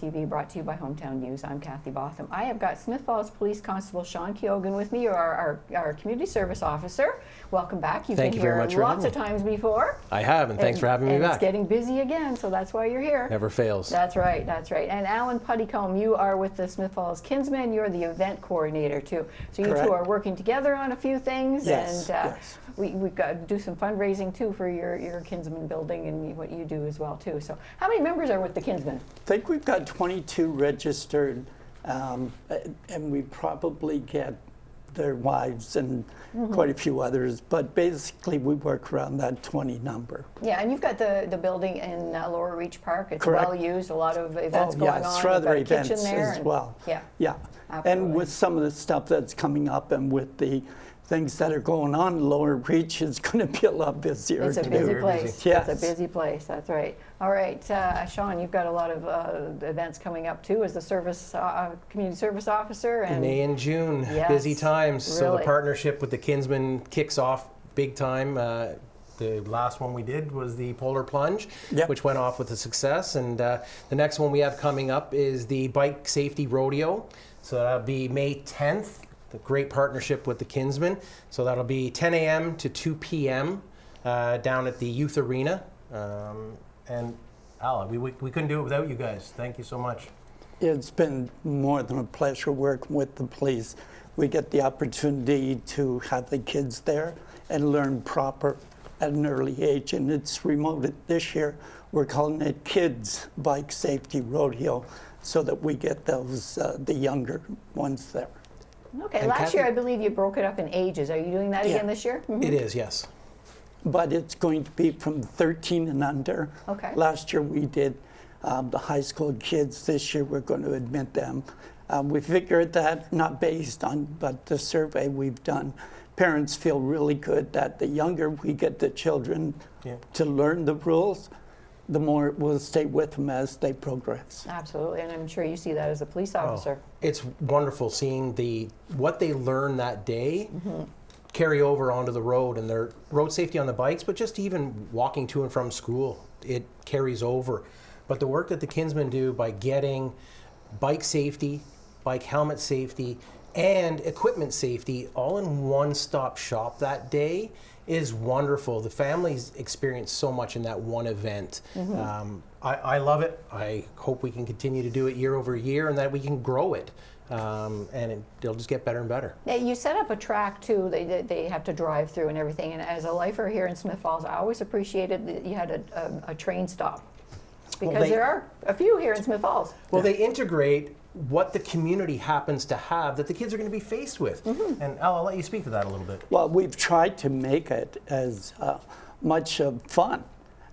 TV brought to you by Hometown News. I'm Kathy Botham. I have got Smith Falls Police Constable Sean Keoghan with me, our community service officer. Welcome back. You've Thank been you very here much for lots having of times before. I have, and thanks for having me back. It's getting busy again, so that's why you're here. Never fails. That's right, that's right. And Allan Puttycombe, you are with the Smith Falls Kinsmen. You're the event coordinator too. So you two are working together on a few things. Yes, and yes. We've got to do some fundraising too for your Kinsman building and what you do as well too. So how many members are with the Kinsmen? I think we've got 22 registered, and we probably get their wives and quite a few others, but basically we work around that 20 number. Yeah, and you've got the building in Lower Reach Park. It's Correct. well used, a lot of events going on. For other You've got a kitchen events there as well. Yeah. Yeah. Absolutely. And with some of the stuff that's coming up and with the things that are going on, Lower Reach is going to be a lot busier. It's a too. busy place. Yes. It's a busy place, that's right. All right, Sean, you've got a lot of events coming up too as the service community service officer. And May and June, Yes, busy times. So really. the partnership with the Kinsmen kicks off big time. The last one we did was the Polar Plunge, which went off with a success. And the next one we have coming up is the Bike Safety Rodeo. So that'll be May 10th. The great partnership with the Kinsmen. So that'll be 10 a.m. to 2 p.m. Down at the Youth Arena. And Allan, we couldn't do it without you guys. Thank you so much. It's been more than a pleasure working with the police. We get the opportunity to have the kids there and learn proper at an early age, and it's remote. This year, we're calling it Kids Bike Safety Rodeo, so that we get those the younger ones there. Okay, And last Kathy, year I believe you broke it up in ages. Are you doing that again this year? It is, yes. But it's going to be from 13 and under. Okay. Last year we did the high school kids. This year we're going to admit them. We figured that, not based on, but the survey we've done, parents feel really good that the younger we get the children to learn the rules, the more we'll stay with them as they progress. Absolutely, and I'm sure you see that as a police officer. It's wonderful seeing what they learn that day carry over onto the road, and their road safety on the bikes, but just even walking to and from school, it carries over. But the work that the Kinsmen do by getting bike safety, bike helmet safety, and equipment safety all in one-stop shop that day is wonderful. The families experience so much in that one event. I love it. I hope we can continue to do it year over year and that we can grow it. And it'll just get better and better. Yeah, you set up a track too. They have to drive through and everything. And as a lifer here in Smith Falls, I always appreciated that you had a train stop, because there are a few here in Smith Falls. Well, they integrate what the community happens to have that the kids are going to be faced with. And Al, I'll let you speak to that a little bit. Well, we've tried to make it as much of fun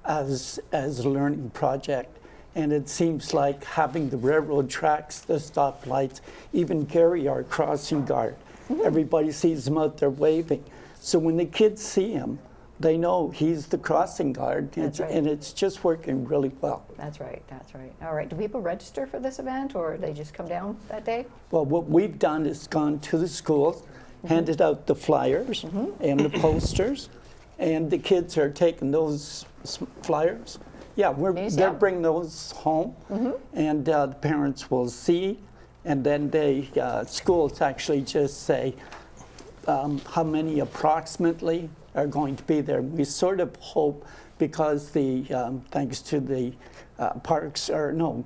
as a learning project. And it seems like having the railroad tracks, the stoplights, even Gary, our crossing guard, everybody sees him out there waving. So when the kids see him, they know he's the crossing guard, and it's just working really well. That's right, that's right. All right, do people register for this event, or they just come down that day? Well, what we've done is gone to the schools, handed out the flyers and the posters, and the kids are taking those flyers. Yeah, they're bringing those home, and the parents will see, and then schools actually just say how many approximately are going to be there. We sort of hope, because thanks to the Parks and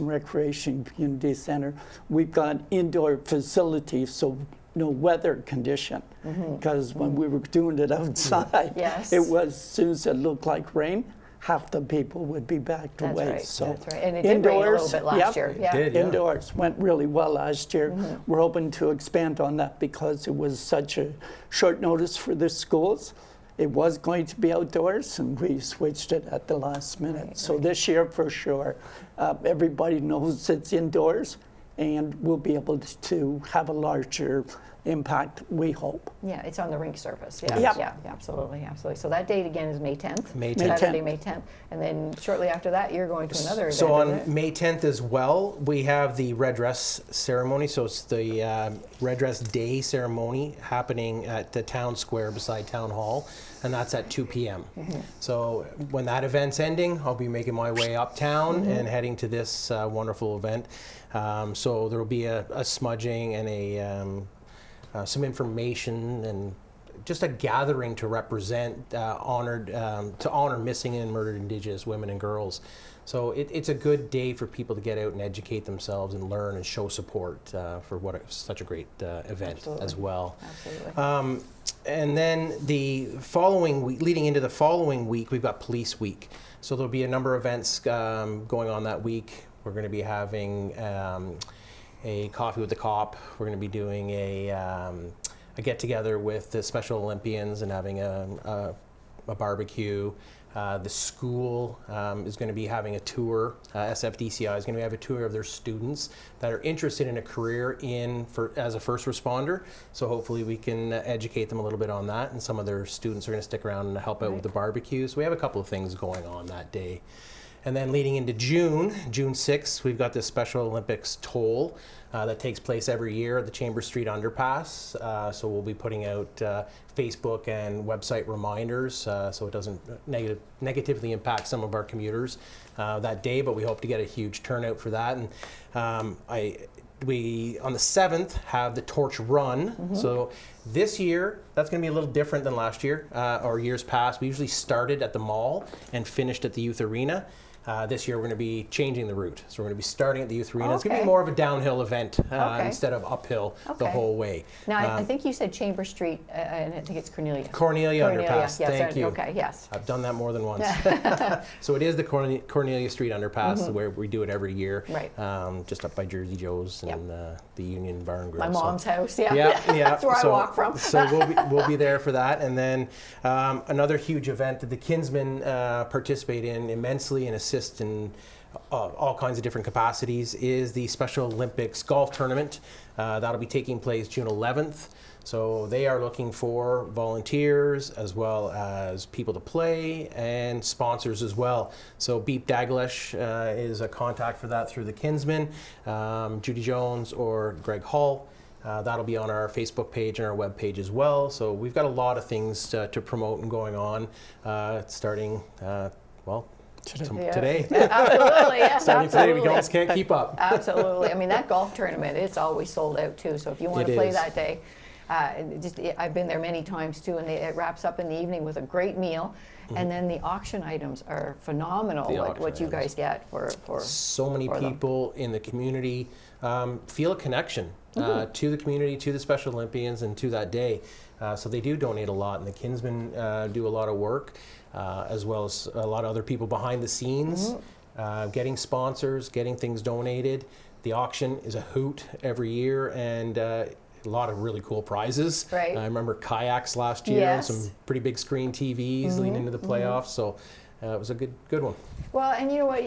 Recreation Community Center, we've got indoor facilities, so no weather condition. Because when we were doing it outside, it was, as soon as it looked like rain, half the people would be backed away. Right, so that's right. And it did rain a little bit last year. It did, Indoors went really well last year. We're hoping to expand on that because it was such a short notice for the schools. It was going to be outdoors, and we switched it at the last minute. So this year, for sure, everybody knows it's indoors, and we'll be able to have a larger impact, we hope. Yeah, it's on the rink surface. Yeah, absolutely, absolutely. So that date again is May 10th. May 10th. Saturday, May 10th. And then shortly after that, you're going to another event. So on May 10th as well, we have the red dress ceremony. So it's the red dress day ceremony happening at the town square beside town hall. and that's at 2 p.m. So when that event's ending, I'll be making my way uptown and heading to this wonderful event. So there will be a smudging and some information and just a gathering to represent to honor missing and murdered Indigenous women and girls. So it's a good day for people to get out and educate themselves and learn and show support for what is such a great event Absolutely. as well. Absolutely. And then the following week, leading into the following week, we've got Police Week. So there'll be a number of events going on that week. We're going to be having a coffee with the cop. We're going to be doing a get-together with the Special Olympians and having a barbecue. The school is going to be having a tour. SFDCI is going to have a tour of their students that are interested in a career as a first responder. So hopefully we can educate them a little bit on that. And some of their students are going to stick around and help out with the barbecue. So we have a couple of things going on that day. And then leading into June 6th, we've got this Special Olympics toll that takes place every year at the Chambers Street underpass. So we'll be putting out Facebook and website reminders so it doesn't negatively impact some of our commuters that day, but we hope to get a huge turnout for that. And we, on the 7th, have the Torch Run. So this year, that's going to be a little different than last year or years past. We usually started at the mall and finished at the youth arena. This year we're going to be changing the route. So we're going to be starting at the youth arena. It's going to be more of a downhill event instead of uphill the whole way. Now, I think you said Chambers Street, and I think it's Cornelia. Cornelia Underpass, yes, thank you. Okay, yes. I've done that more than once. So it is the Cornelia Street Underpass where we do it every year. Right. Just up by Jersey Joe's and the Union Bar and Grill. My mom's house, yeah. Yeah. That's where I walk from. So we'll be there for that. And then another huge event that the Kinsmen participate in immensely and assist in all kinds of different capacities is the Special Olympics golf tournament. That'll be taking place June 11th. So they are looking for volunteers as well as people to play and sponsors as well. So Beep Daglish is a contact for that through the Kinsmen, Judy Jones or Greg Hall. That'll be on our Facebook page and our web page as well. So we've got a lot of things to promote and going on starting, today. Absolutely, yes, Starting today, we absolutely. almost can't keep up. Absolutely. I mean, that golf tournament, it's always sold out too. So if you want to It play is. that day, I've been there many times too, and it wraps up in the evening with a great meal. And then the auction items are phenomenal, The what auction you guys get for So many for them. people in the community feel a connection to the community, to the Special Olympians, and to that day. So they do donate a lot, and the Kinsmen do a lot of work, as well as a lot of other people behind the scenes, getting sponsors, getting things donated. The auction is a hoot every year, and a lot of really cool prizes. Right. I remember kayaks last year and Yes. some pretty big screen TVs leading into the playoffs. So it was a good one. Well, and you know what,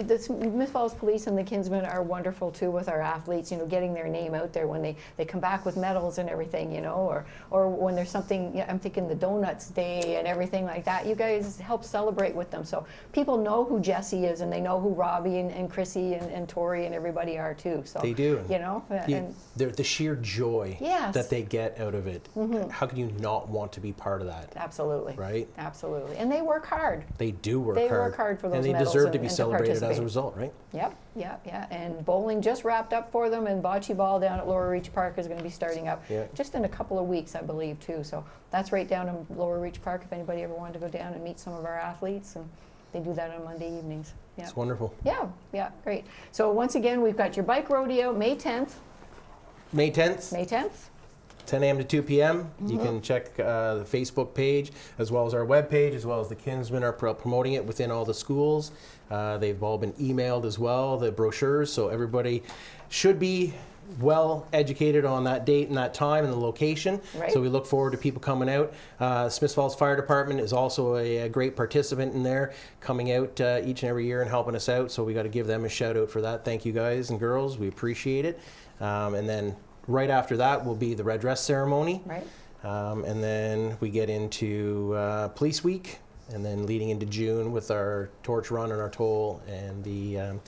the Smith Falls Police and the Kinsmen are wonderful too with our athletes, you know, getting their name out there when they come back with medals and everything, you know, or when there's something, I'm thinking the Donuts Day and everything like that, you guys help celebrate with them. So people know who Jesse is and they know who Robbie and Chrissy and Tori and everybody are too. So They do. You know, and The sheer joy Yes. that they get out of it. How can you not want to be part of that? absolutely. Right? Absolutely. And they work hard. They do work They hard. work hard for those and they medals deserve to and be to celebrated as a participate. result, right? Yep, yeah. And bowling just wrapped up for them, and bocce ball down at Lower Reach Park is going to be starting up just in a couple of weeks, I believe, too. So that's right down in Lower Reach Park if anybody ever wanted to go down and meet some of our athletes. And they do that on Monday evenings. Yeah. It's wonderful. Yeah, great. So once again, we've got your bike rodeo, May 10th. May 10th, 10 a.m. to 2 p.m. You can check the Facebook page as well as our web page, as well as the Kinsmen are promoting it within all the schools. They've all been emailed as well, the brochures, so everybody should be well educated on that date and that time and the location. Right. So we look forward to people coming out. Smiths Falls Fire Department is also a great participant in there, coming out each and every year and helping us out. So we got to give them a shout out for that. Thank you guys and girls. We appreciate it. And then right after that will be the red dress ceremony. Right. And then we get into Police Week, and then leading into June with our torch run and our toll and the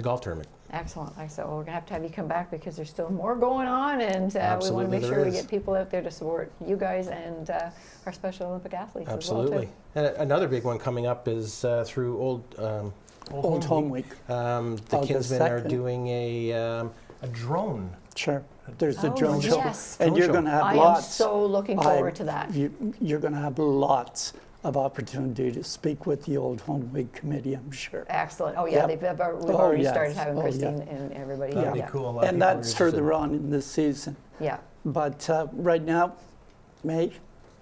golf tournament. Excellent. So we're gonna have to have you come back because there's still more going on, and we want to Absolutely make there sure we is. get people out there to support you guys and our Special Olympic athletes Absolutely. as well And another big one coming up is through Old Home Week. The August Kinsmen are 2nd. doing a drone. Sure. There's the Oh, drone show. yes. And Drone you're show. going to too. have I am lots. so looking forward to that. You're going to have lots of opportunity to speak with the Old Home Week committee, I'm sure. Excellent. Oh yeah, Yep. we've already yes. started having Oh, Christine yeah. and everybody. That'd yeah. be cool. A lot of And people are that's interested. further on in the season. Yeah. But right now, May,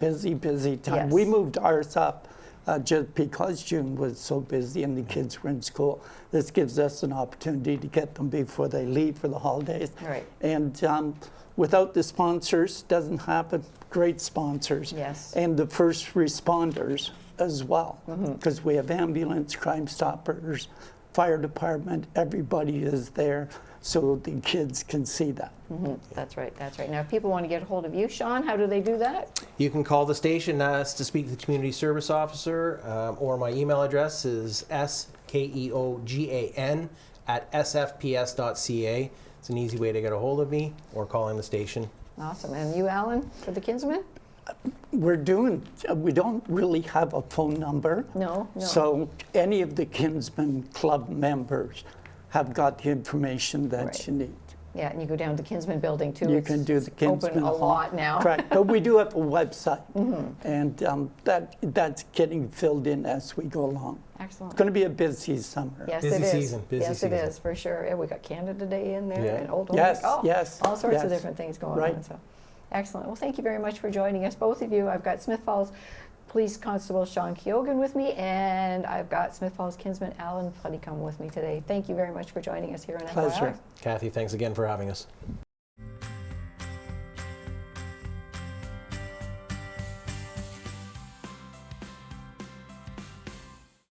busy time. Yes. We moved ours up just because June was so busy and the kids were in school. This gives us an opportunity to get them before they leave for the holidays. Right. And without the sponsors, doesn't happen. Great sponsors. Yes. And the first responders as well, Mm-hmm. because we have ambulance, Crime Stoppers, fire department, everybody is there so the kids can see that. Mm-hmm. That's right. Now, if people want to get a hold of you, Sean, how do they do that? You can call the station, ask to speak to the community service officer, or my email address is skeogan@sfps.ca. It's an easy way to get a hold of me, or calling the station. Awesome. And you, Allan, for the Kinsmen? We don't really have a phone number. No. So any of the Kinsman Club members have got the information that Right. you need. Yeah, and you go down to Kinsman Building too. You It's can do the Kinsman open a Hall. lot now. Correct. But we do have a website, and that's getting filled in as we go along. Excellent. It's going to be a busy summer. Yes, Busy it is. season, busy yes, season. it is for sure. Yeah, we got Canada Day in there Yeah. and Old Home Yes, Week. Oh, yes, all sorts of yes. different things going Right. on. So, excellent. Well, thank you very much for joining us, both of you. I've got Smith Falls Police Constable Sean Keogan with me, and I've got Smith Falls Kinsman Allan Honeycomb with me today. Thank you very much for joining us here on FYI. Pleasure. Kathy, thanks again for having us.